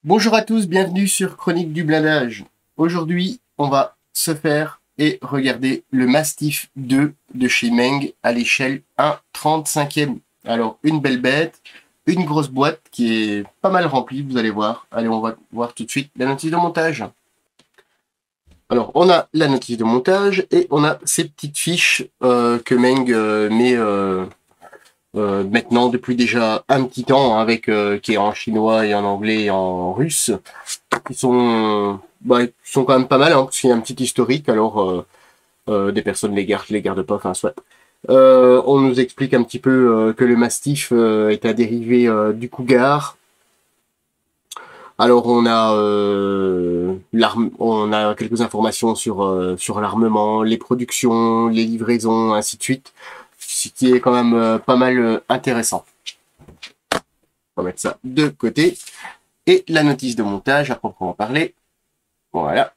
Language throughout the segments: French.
Bonjour à tous, bienvenue sur Chronique du blindage. Aujourd'hui, on va se faire et regarder le Mastiff 2 de chez Meng à l'échelle 1/35e. Alors, une belle bête, une grosse boîte qui est pas mal remplie, vous allez voir. Allez, on va voir tout de suite la notice de montage. Alors, on a la notice de montage et on a ces petites fiches que Meng met maintenant depuis déjà un petit temps, hein, avec qui est en chinois et en anglais et en russe. Ils sont quand même pas mal, hein, parce qu'il y a un petit historique. Alors, des personnes les gardent pas, enfin soit. On nous explique un petit peu que le Mastiff est un dérivé du Cougar. Alors on a quelques informations sur l'armement, les productions, les livraisons, ainsi de suite, ce qui est quand même pas mal intéressant. On va mettre ça de côté. Et la notice de montage à proprement parler. Voilà.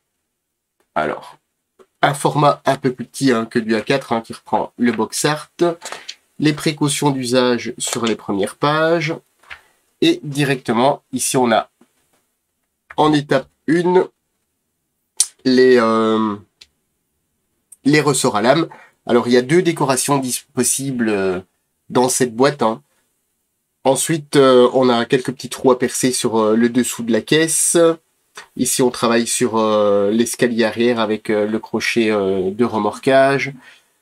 Alors, un format un peu plus petit, hein, que du A4, hein, qui reprend le box art, les précautions d'usage sur les premières pages, et directement, ici on a en étape 1 les ressorts à lame. Alors il y a deux décorations possibles dans cette boîte, hein. Ensuite, on a quelques petits trous à percer sur le dessous de la caisse. Ici, on travaille sur l'escalier arrière avec le crochet de remorquage.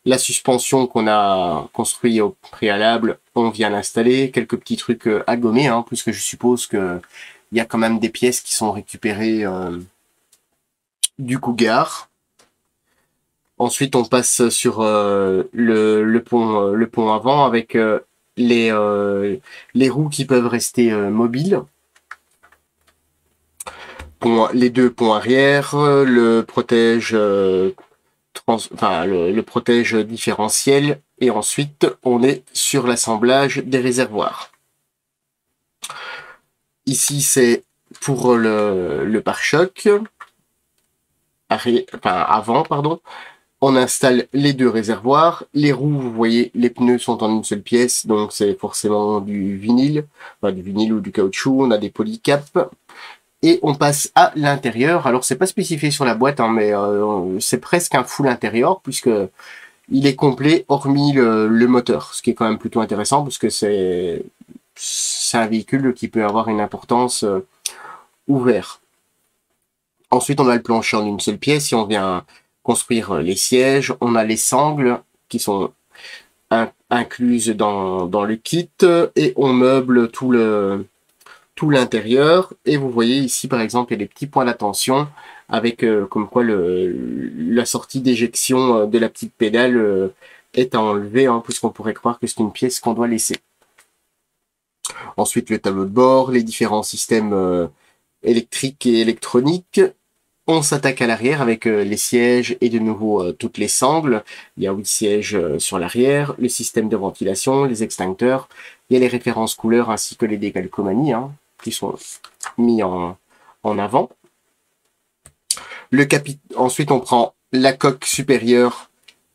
La suspension qu'on a construit au préalable, on vient l'installer. Quelques petits trucs à gommer, hein, puisque je suppose que il y a quand même des pièces qui sont récupérées du Cougar. Ensuite, on passe sur le pont avant avec les roues qui peuvent rester mobiles. Les deux ponts arrière, le protège le protège différentiel, et ensuite on est sur l'assemblage des réservoirs. Ici c'est pour le pare-choc avant, pardon. On installe les deux réservoirs. Les roues, vous voyez, les pneus sont en une seule pièce, donc c'est forcément du vinyle, enfin du vinyle ou du caoutchouc. On a des polycaps. Et on passe à l'intérieur. Alors c'est pas spécifié sur la boîte, hein, mais c'est presque un full intérieur, puisque il est complet hormis le moteur, ce qui est quand même plutôt intéressant, parce que c'est un véhicule qui peut avoir une importance ouverte. Ensuite, on a le plancher en une seule pièce. Si on vient construire les sièges, on a les sangles qui sont incluses dans le kit, et on meuble tout l'intérieur. Et vous voyez ici, par exemple, il y a des petits points d'attention avec comme quoi la sortie d'éjection de la petite pédale est à enlever, hein, puisqu'on pourrait croire que c'est une pièce qu'on doit laisser. Ensuite, le tableau de bord, les différents systèmes électriques et électroniques. On s'attaque à l'arrière avec les sièges et de nouveau toutes les sangles. Il y a 8 sièges sur l'arrière, le système de ventilation, les extincteurs. Il y a les références couleurs ainsi que les décalcomanies, hein, qui sont mis en avant. Ensuite, on prend la coque supérieure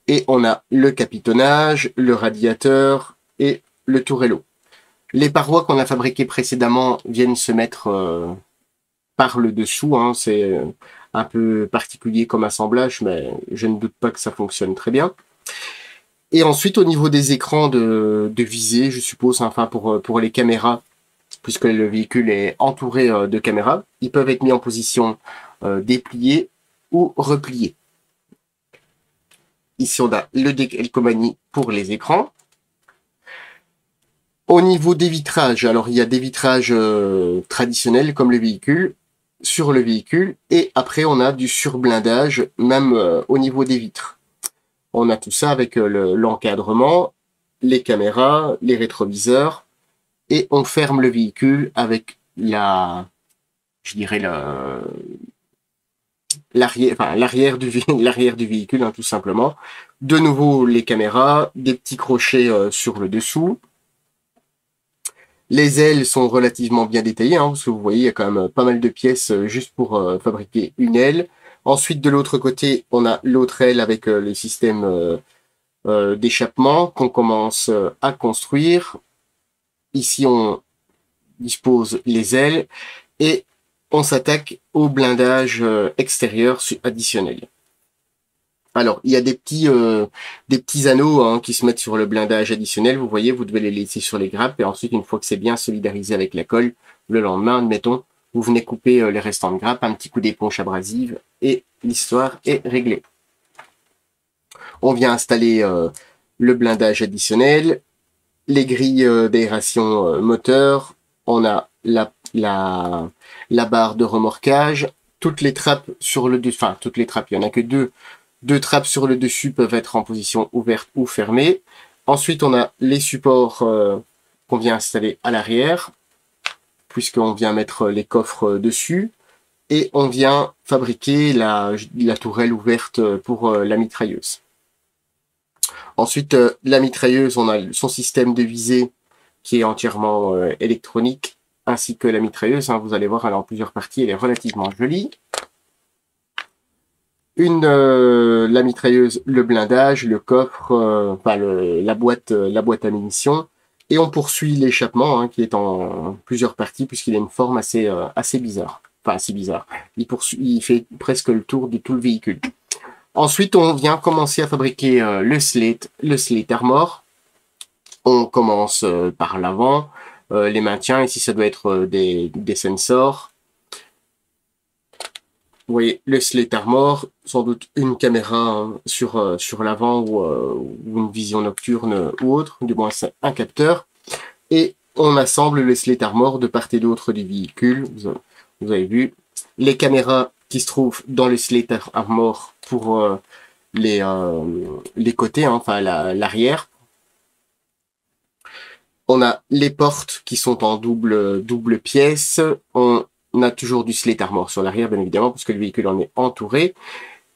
et on a le capitonnage, le radiateur et le tourello. Les parois qu'on a fabriquées précédemment viennent se mettre par le dessous, hein. C'est un peu particulier comme assemblage, mais je ne doute pas que ça fonctionne très bien. Et ensuite, au niveau des écrans de visée, je suppose, enfin pour les caméras, puisque le véhicule est entouré de caméras, ils peuvent être mis en position dépliée ou repliée. Ici, on a le décalcomanie pour les écrans. Au niveau des vitrages, alors il y a des vitrages traditionnels comme le véhicule, sur le véhicule, et après on a du surblindage même au niveau des vitres. On a tout ça avec l'encadrement, les caméras, les rétroviseurs, et on ferme le véhicule avec l'arrière du véhicule, hein, tout simplement. De nouveau les caméras, des petits crochets sur le dessous. Les ailes sont relativement bien détaillées, hein, parce que vous voyez, il y a quand même pas mal de pièces juste pour fabriquer une aile. Ensuite, de l'autre côté, on a l'autre aile avec le système d'échappement qu'on commence à construire. Ici, on dispose les ailes et on s'attaque au blindage extérieur additionnel. Alors, il y a des petits anneaux hein, qui se mettent sur le blindage additionnel. Vous voyez, vous devez les laisser sur les grappes. Et ensuite, une fois que c'est bien solidarisé avec la colle, le lendemain, admettons, vous venez couper les restants de grappes, un petit coup d'éponge abrasive et l'histoire est réglée. On vient installer le blindage additionnel, les grilles d'aération moteur. On a la barre de remorquage, toutes les trappes sur le dessus, enfin toutes les trappes, il y en a que deux trappes sur le dessus peuvent être en position ouverte ou fermée. Ensuite, on a les supports qu'on vient installer à l'arrière, puisqu'on vient mettre les coffres dessus. Et on vient fabriquer la tourelle ouverte pour la mitrailleuse. Ensuite, la mitrailleuse, on a son système de visée qui est entièrement électronique, ainsi que la mitrailleuse. Hein, vous allez voir, elle est en plusieurs parties, elle est relativement jolie. La mitrailleuse, le blindage, le coffre, enfin la boîte à munitions, et on poursuit l'échappement hein, qui est en plusieurs parties puisqu'il a une forme assez bizarre. Enfin assez bizarre. Il fait presque le tour de tout le véhicule. Ensuite, on vient commencer à fabriquer le slate armor. On commence par l'avant, les maintiens. Ici, ça doit être des sensors. Vous voyez, le slate armor, sans doute une caméra hein, sur l'avant ou une vision nocturne ou autre, du moins c'est un capteur. Et on assemble le slate armor de part et d'autre du véhicule. Vous avez vu les caméras qui se trouvent dans le slate armor pour les côtés, hein, enfin l'arrière. On a les portes qui sont en double pièce. On a toujours du slate armor sur l'arrière, bien évidemment, parce que le véhicule en est entouré.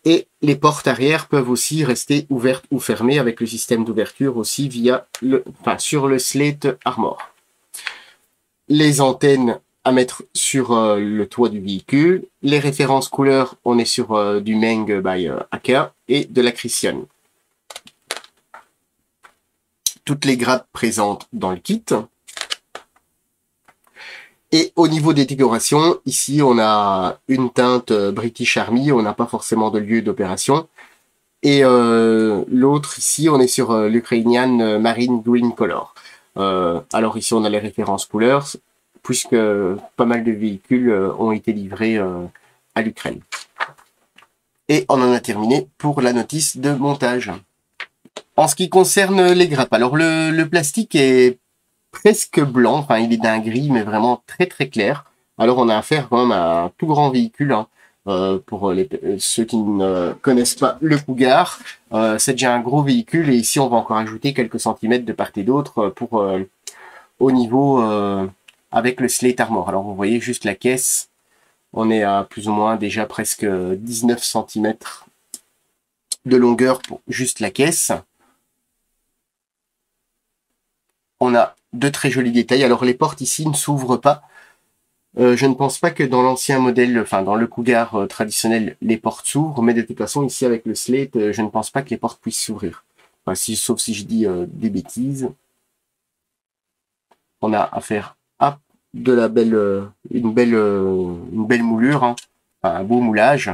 Et les portes arrière peuvent aussi rester ouvertes ou fermées avec le système d'ouverture aussi sur le slate armor. Les antennes à mettre sur le toit du véhicule. Les références couleurs, on est sur du Meng by Aka et de la Christian. Toutes les grappes présentes dans le kit. Et au niveau des décorations, ici on a une teinte British Army, on n'a pas forcément de lieu d'opération. Et l'autre ici, on est sur l'Ukrainian Marine Green Color. Alors ici on a les références couleurs, puisque pas mal de véhicules ont été livrés à l'Ukraine. Et on en a terminé pour la notice de montage. En ce qui concerne les grappes, alors le plastique est presque blanc, enfin il est d'un gris mais vraiment très très clair. Alors on a affaire quand même à un tout grand véhicule, hein, pour ceux qui ne connaissent pas le Cougar. C'est déjà un gros véhicule et ici on va encore ajouter quelques centimètres de part et d'autre pour au niveau avec le slate armor. Alors vous voyez juste la caisse, on est à plus ou moins déjà presque 19 cm de longueur pour juste la caisse. On a de très jolis détails. Alors les portes ici ne s'ouvrent pas. Je ne pense pas que dans l'ancien modèle, enfin dans le Cougar traditionnel, les portes s'ouvrent, mais de toute façon ici avec le slate, je ne pense pas que les portes puissent s'ouvrir. Enfin, sauf si je dis des bêtises. On a affaire à de la une belle moulure, hein, enfin, un beau moulage.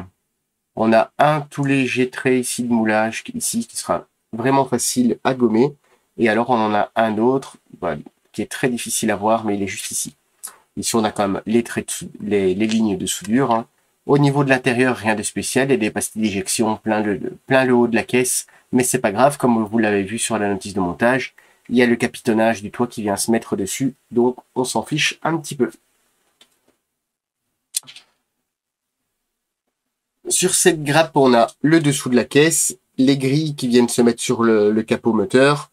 On a un tout léger trait ici de moulage ici qui sera vraiment facile à gommer. Et alors on en a un autre qui est très difficile à voir, mais il est juste ici. Ici on a quand même les traits les lignes de soudure. Hein. Au niveau de l'intérieur, rien de spécial. Il y a des pastilles d'éjection plein le haut de la caisse, mais c'est pas grave, comme vous l'avez vu sur la notice de montage. Il y a le capitonnage du toit qui vient se mettre dessus, donc on s'en fiche un petit peu. Sur cette grappe, on a le dessous de la caisse, les grilles qui viennent se mettre sur le capot moteur,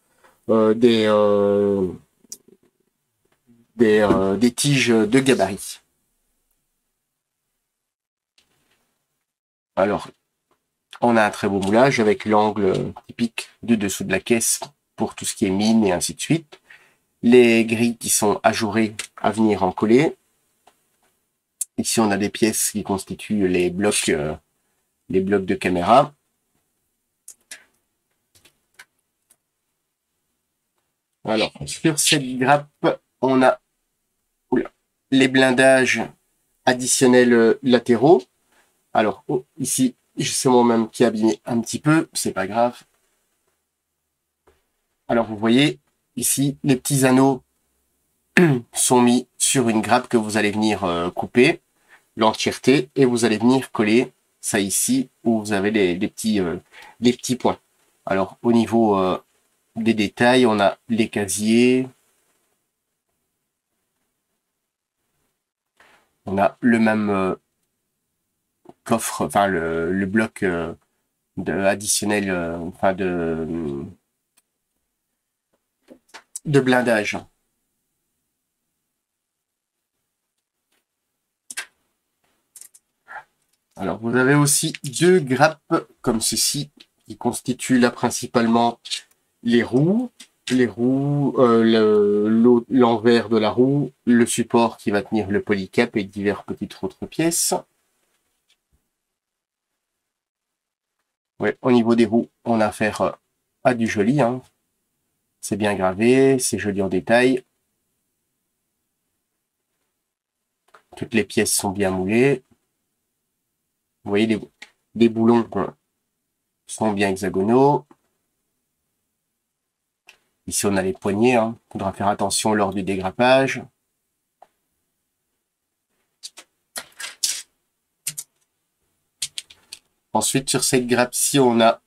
des tiges de gabarit. Alors, on a un très beau moulage avec l'angle typique du dessous de la caisse pour tout ce qui est mine et ainsi de suite. Les grilles qui sont ajourées à venir en coller. Ici, on a des pièces qui constituent les blocs de caméra. Alors, sur cette grappe, on a les blindages additionnels latéraux. Alors, ici, c'est moi-même qui ai abîmé un petit peu, c'est pas grave. Alors, vous voyez, ici, les petits anneaux sont mis sur une grappe que vous allez venir couper l'entièreté et vous allez venir coller ça ici où vous avez les petits points. Alors, au niveau des détails, on a les casiers, on a le même coffre, enfin le bloc additionnel, enfin de blindage. Alors, vous avez aussi deux grappes comme ceci qui constituent là principalement les roues. Les roues, l'envers de la roue, le support qui va tenir le polycap et diverses petites autres pièces. Ouais, au niveau des roues, on a affaire à du joli. Hein. C'est bien gravé, c'est joli en détail. Toutes les pièces sont bien moulées. Vous voyez, les boulons sont bien hexagonaux. Ici, on a les poignées. Hein. Il faudra faire attention lors du dégrappage. Ensuite, sur cette grappe-ci, on a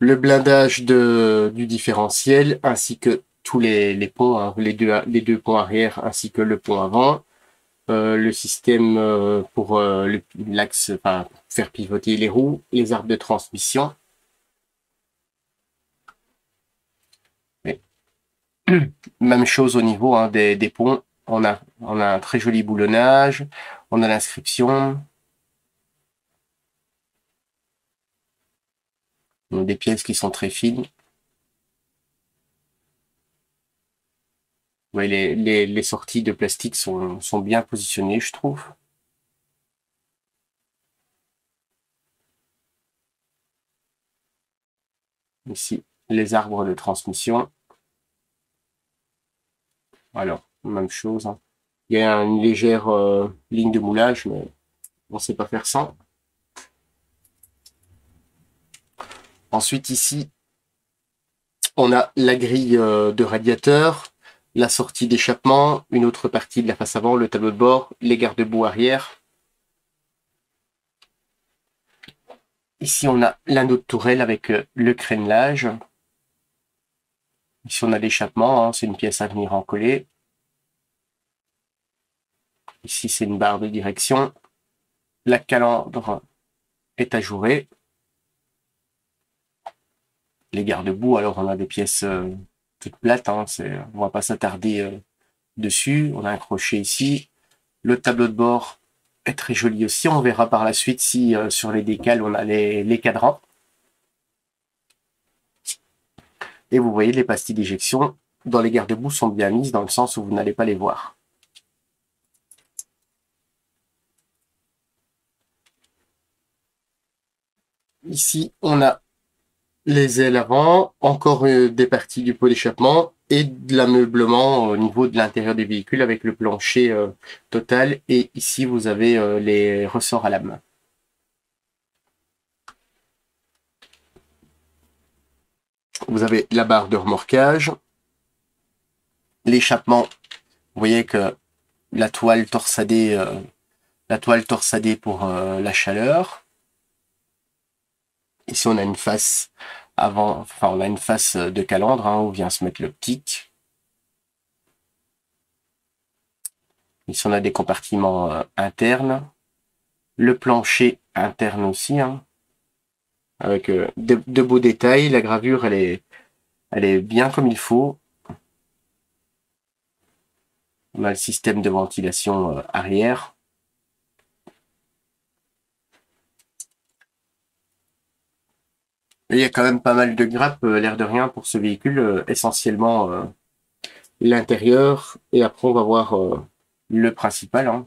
le blindage du différentiel, ainsi que tous les ponts, hein, les deux ponts arrière, ainsi que le pont avant. Le système pour l'axe, enfin, faire pivoter les roues, les arbres de transmission. Mais, même chose au niveau hein, des ponts. On a un très joli boulonnage. On a l'inscription. Des pièces qui sont très fines. Ouais, les sorties de plastique sont bien positionnées, je trouve. Ici, les arbres de transmission. Alors, même chose. Hein. Il y a une légère ligne de moulage, mais on ne sait pas faire sans. Ensuite, ici, on a la grille de radiateur, la sortie d'échappement, une autre partie de la face avant, le tableau de bord, les garde-boue arrière. Ici, on a l'anneau de tourelle avec le crénelage. Ici, on a l'échappement, hein, c'est une pièce à venir en coller. Ici, c'est une barre de direction. La calandre est ajourée. Les garde-boue, alors on a des pièces toutes plates, hein, on va pas s'attarder dessus. On a un crochet ici. Le tableau de bord est très joli aussi. On verra par la suite si sur les décals, on a les cadrans. Et vous voyez, les pastilles d'éjection dans les garde-boue sont bien mises dans le sens où vous n'allez pas les voir. Ici, on a les ailes avant, encore des parties du pot d'échappement et de l'ameublement au niveau de l'intérieur du véhicule avec le plancher total. Et ici, vous avez les ressorts à lame. Vous avez la barre de remorquage, l'échappement. Vous voyez que la toile torsadée pour la chaleur. Ici, on a une face avant, enfin, on a une face de calandre hein, où vient se mettre l'optique. Ici, on a des compartiments internes. Le plancher interne aussi, hein, avec de beaux détails. La gravure, elle est bien comme il faut. On a le système de ventilation arrière. Et il y a quand même pas mal de grappes, l'air de rien, pour ce véhicule, essentiellement l'intérieur. Et après, on va voir le principal. Hein.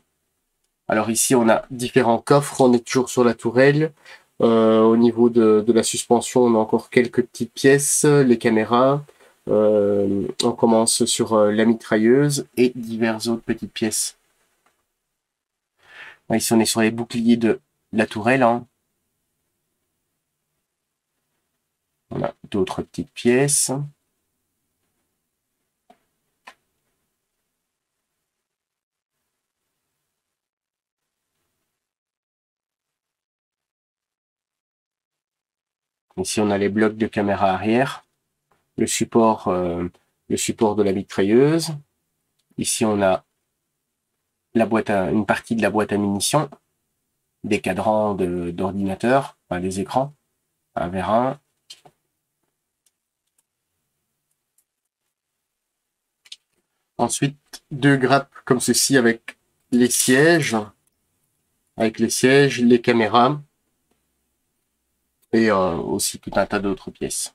Alors ici, on a différents coffres. On est toujours sur la tourelle. Au niveau de la suspension, on a encore quelques petites pièces, les caméras. On commence sur la mitrailleuse et diverses autres petites pièces. Ici, on est sur les boucliers de la tourelle. Hein. On a d'autres petites pièces. Ici, on a les blocs de caméra arrière, le support de la mitrailleuse. Ici, on a une partie de la boîte à munitions, des cadrans d'ordinateur, enfin, des écrans, un vers un. Ensuite, deux grappes comme ceci avec les sièges, les caméras et aussi tout un tas d'autres pièces.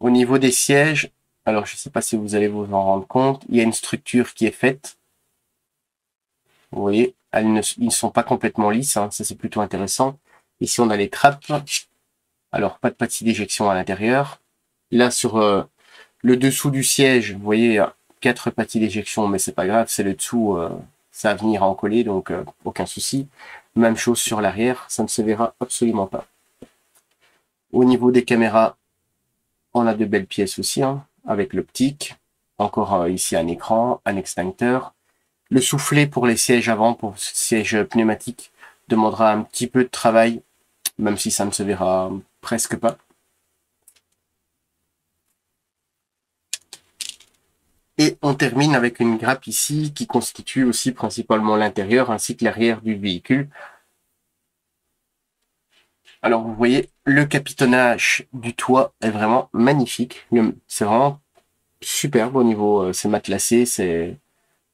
Au niveau des sièges, alors je ne sais pas si vous allez vous en rendre compte, il y a une structure qui est faite. Vous voyez, ils ne sont pas complètement lisses, hein, ça c'est plutôt intéressant. Ici on a les trappes, alors pas de pâtisserie d'éjection à l'intérieur. Là sur le dessous du siège, vous voyez 4 pâtisseries d'éjection, mais c'est pas grave, c'est le dessous, ça va venir à en coller, donc aucun souci. Même chose sur l'arrière, ça ne se verra absolument pas. Au niveau des caméras, on a de belles pièces aussi, hein, avec l'optique. Encore ici un écran, un extincteur. Le soufflet pour les sièges avant, pour sièges pneumatiques, demandera un petit peu de travail, même si ça ne se verra presque pas. Et on termine avec une grappe ici qui constitue aussi principalement l'intérieur ainsi que l'arrière du véhicule. Alors vous voyez, le capitonnage du toit est vraiment magnifique. C'est vraiment superbe au niveau, c'est matelassé, c'est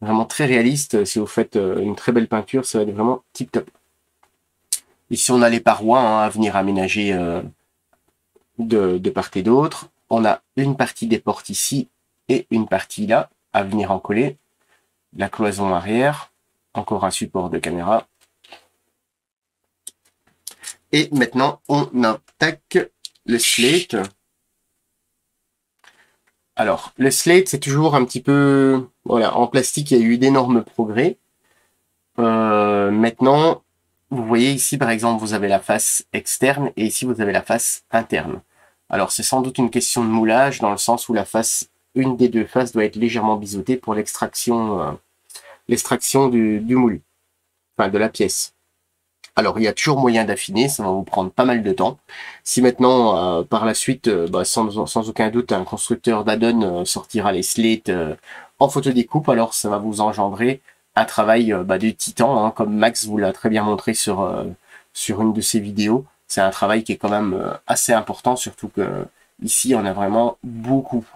vraiment très réaliste. Si vous faites une très belle peinture, ça va être vraiment tip top. Ici on a les parois hein, à venir aménager de part et d'autre. On a une partie des portes ici et une partie là à venir en coller. La cloison arrière, encore un support de caméra. Et maintenant, on attaque le slate. Alors, le slate, c'est toujours un petit peu... Voilà, en plastique, il y a eu d'énormes progrès. Maintenant, vous voyez ici, par exemple, vous avez la face externe et ici, vous avez la face interne. Alors, c'est sans doute une question de moulage, dans le sens où une des deux faces doit être légèrement biseautée pour l'extraction du moule, enfin de la pièce. Alors, il y a toujours moyen d'affiner, ça va vous prendre pas mal de temps. Si maintenant, par la suite, sans aucun doute, un constructeur d'add-on sortira les slates en photodécoupe, alors ça va vous engendrer un travail de titan, hein, comme Max vous l'a très bien montré sur une de ses vidéos. C'est un travail qui est quand même assez important, surtout que ici, on a vraiment beaucoup.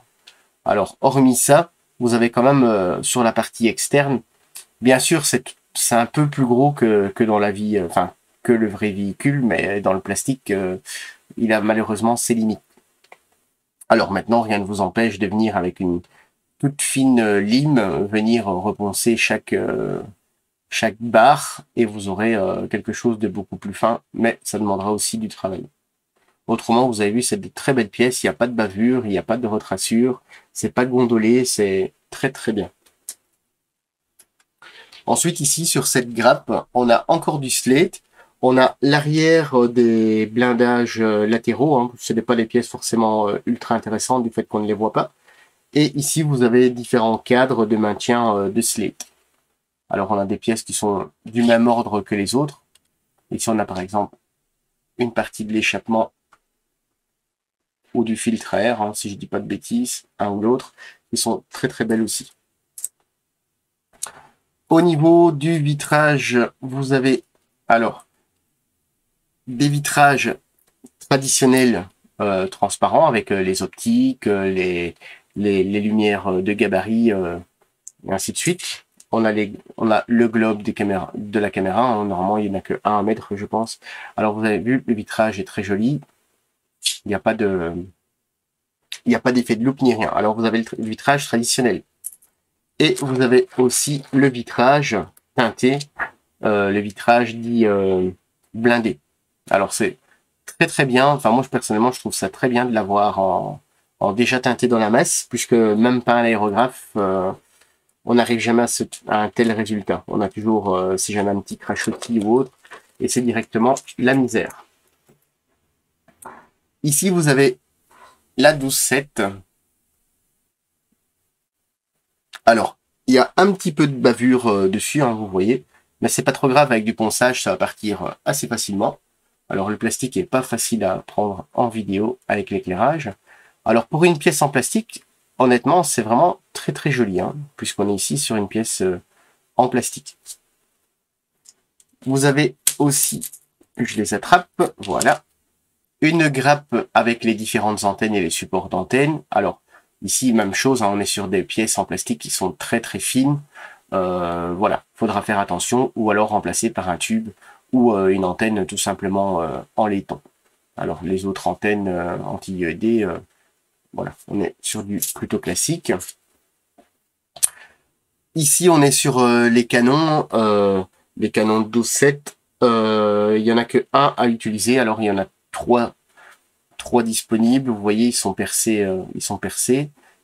Alors, hormis ça, vous avez quand même sur la partie externe, bien sûr, c'est un peu plus gros que dans la vie, enfin, que le vrai véhicule, mais dans le plastique, il a malheureusement ses limites. Alors maintenant, rien ne vous empêche de venir avec une toute fine lime, venir reponcer chaque barre, et vous aurez quelque chose de beaucoup plus fin, mais ça demandera aussi du travail. Autrement, vous avez vu, c'est des très belles pièces, il n'y a pas de bavure, il n'y a pas de retrassure, c'est pas gondolé, c'est très très bien. Ensuite, ici, sur cette grappe, on a encore du slate. On a l'arrière des blindages latéraux. Hein. Ce n'est pas des pièces forcément ultra intéressantes du fait qu'on ne les voit pas. Et ici, vous avez différents cadres de maintien de slate. Alors, on a des pièces qui sont du même ordre que les autres. Ici, on a par exemple une partie de l'échappement ou du filtre à air, hein, si je ne dis pas de bêtises, un ou l'autre, qui sont très très belles aussi. Au niveau du vitrage, vous avez alors des vitrages traditionnels transparents avec les optiques, les lumières de gabarit et ainsi de suite. On a le globe de la caméra. Hein. Normalement, il n'y en a que 1 mètre, je pense. Alors, vous avez vu, le vitrage est très joli. Il n'y a pas d'effet de loupe ni rien. Alors, vous avez le vitrage traditionnel. Et vous avez aussi le vitrage teinté, le vitrage dit blindé. Alors c'est très très bien, enfin moi personnellement je trouve ça très bien de l'avoir en déjà teinté dans la masse, puisque même pas un aérographe on n'arrive jamais à un tel résultat. On a toujours, si jamais un petit crachotis ou autre, et c'est directement la misère. Ici, vous avez la 12-7. Alors, il y a un petit peu de bavure dessus, hein, vous voyez, mais c'est pas trop grave, avec du ponçage, ça va partir assez facilement. Alors, le plastique est pas facile à prendre en vidéo avec l'éclairage. Alors, pour une pièce en plastique, honnêtement, c'est vraiment très très joli, hein, puisqu'on est ici sur une pièce en plastique. Vous avez aussi, je les attrape, voilà, une grappe avec les différentes antennes et les supports d'antennes. Alors, ici, même chose, hein, on est sur des pièces en plastique qui sont très très fines. Voilà, faudra faire attention, ou alors remplacer par un tube ou une antenne tout simplement en laiton. Alors, les autres antennes anti-UED, voilà, on est sur du plutôt classique. Ici, on est sur les canons de 12-7. Il y en a que un à utiliser. Alors, il y en a trois disponibles. Vous voyez, ils sont percés.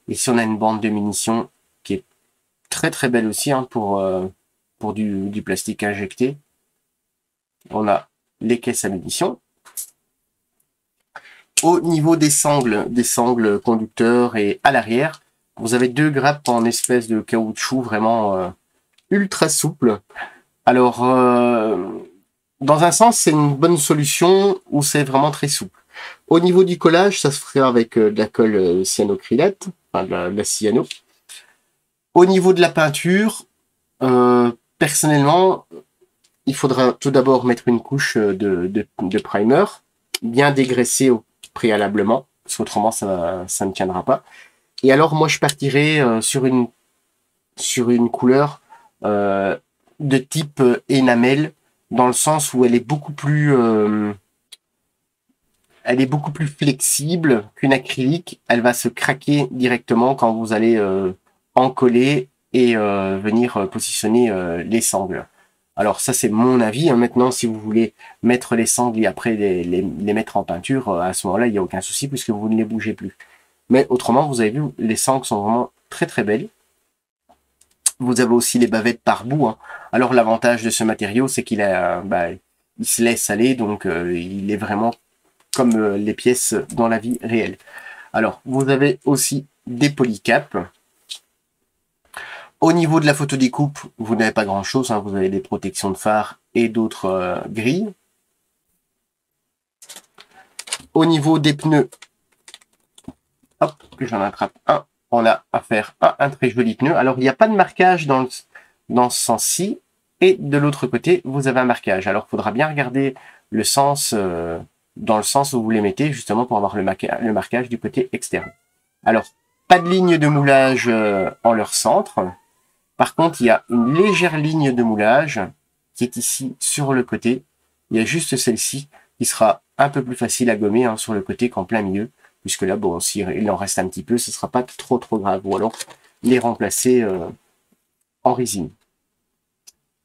Ici, on a une bande de munitions qui est très très belle aussi, hein, pour du plastique injecté. On a les caisses à munitions. Au niveau des sangles conducteurs et à l'arrière, vous avez deux grappes en espèce de caoutchouc vraiment ultra souple. Alors, dans un sens, c'est une bonne solution où c'est vraiment très souple. Au niveau du collage, ça se ferait avec de la colle cyanocrylate, enfin de la cyano. Au niveau de la peinture, personnellement, il faudra tout d'abord mettre une couche de primer, bien dégraissé préalablement, parce qu'autrement ça ne tiendra pas. Et alors moi je partirai sur une couleur de type énamel, dans le sens où elle est beaucoup plus flexible qu'une acrylique. Elle va se craquer directement quand vous allez en coller et venir positionner les sangles. Alors ça c'est mon avis, hein. Maintenant si vous voulez mettre les sangles et après les mettre en peinture, à ce moment-là il n'y a aucun souci puisque vous ne les bougez plus. Mais autrement, vous avez vu, les sangles sont vraiment très très belles. Vous avez aussi les bavettes par bout, hein. Alors l'avantage de ce matériau, c'est qu'il il se laisse aller, donc il est vraiment comme les pièces dans la vie réelle. Alors, vous avez aussi des polycaps. Au niveau de la photodécoupe, vous n'avez pas grand-chose, hein. Vous avez des protections de phare et d'autres grilles. Au niveau des pneus, hop, que j'en attrape un. On a affaire à un très joli pneu. Alors, il n'y a pas de marquage dans ce sens-ci. Et de l'autre côté, vous avez un marquage. Alors, il faudra bien regarder le sens, dans le sens où vous les mettez, justement pour avoir le marquage du côté externe. Alors, pas de ligne de moulage en leur centre. Par contre, il y a une légère ligne de moulage qui est ici sur le côté. Il y a juste celle-ci qui sera un peu plus facile à gommer, hein, sur le côté qu'en plein milieu. Puisque là, bon, s'il en reste un petit peu, ce ne sera pas trop grave. Ou alors les remplacer en résine.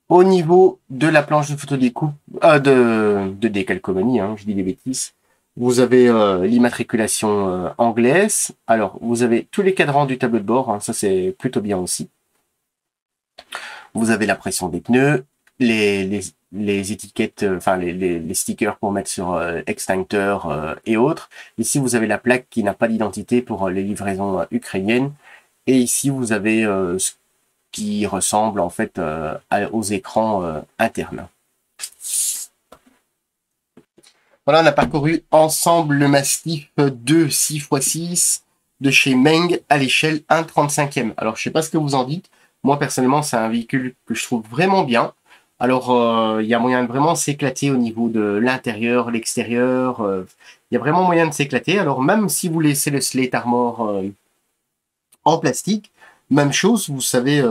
Au niveau de la planche de photodécoupe, de décalcomanie, hein, je dis des bêtises, vous avez l'immatriculation anglaise. Alors, vous avez tous les cadrans du tableau de bord, hein, ça c'est plutôt bien aussi. Vous avez la pression des pneus, les étiquettes, enfin les stickers pour mettre sur extincteur et autres. Ici, vous avez la plaque qui n'a pas d'identité pour les livraisons ukrainiennes. Et ici, vous avez ce qui ressemble en fait aux écrans internes. Voilà, on a parcouru ensemble le Mastiff 2 6x6 de chez Meng à l'échelle 1/35e. Alors, je sais pas ce que vous en dites. Moi, personnellement, c'est un véhicule que je trouve vraiment bien. Alors, il y a moyen de vraiment s'éclater au niveau de l'intérieur, l'extérieur. Il y a vraiment moyen de s'éclater. Alors, même si vous laissez le Slate Armor en plastique, même chose, vous savez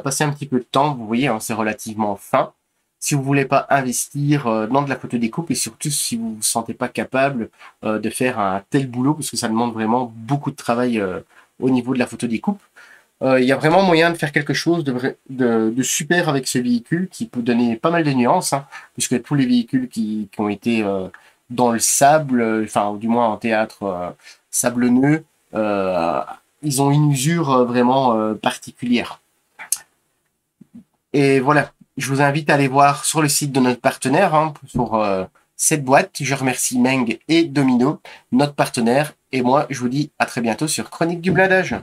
passer un petit peu de temps. Vous voyez, hein, c'est relativement fin. Si vous voulez pas investir dans de la photodécoupe et surtout si vous vous sentez pas capable de faire un tel boulot, parce que ça demande vraiment beaucoup de travail au niveau de la photodécoupe, il y a vraiment moyen de faire quelque chose de super avec ce véhicule qui peut donner pas mal de nuances, hein, puisque tous les véhicules qui ont été dans le sable, enfin du moins en théâtre sablonneux, ils ont une usure vraiment particulière. Et voilà, je vous invite à aller voir sur le site de notre partenaire hein, pour cette boîte. Je remercie Meng et Domino, notre partenaire. Et moi, je vous dis à très bientôt sur Chronique du Blindage.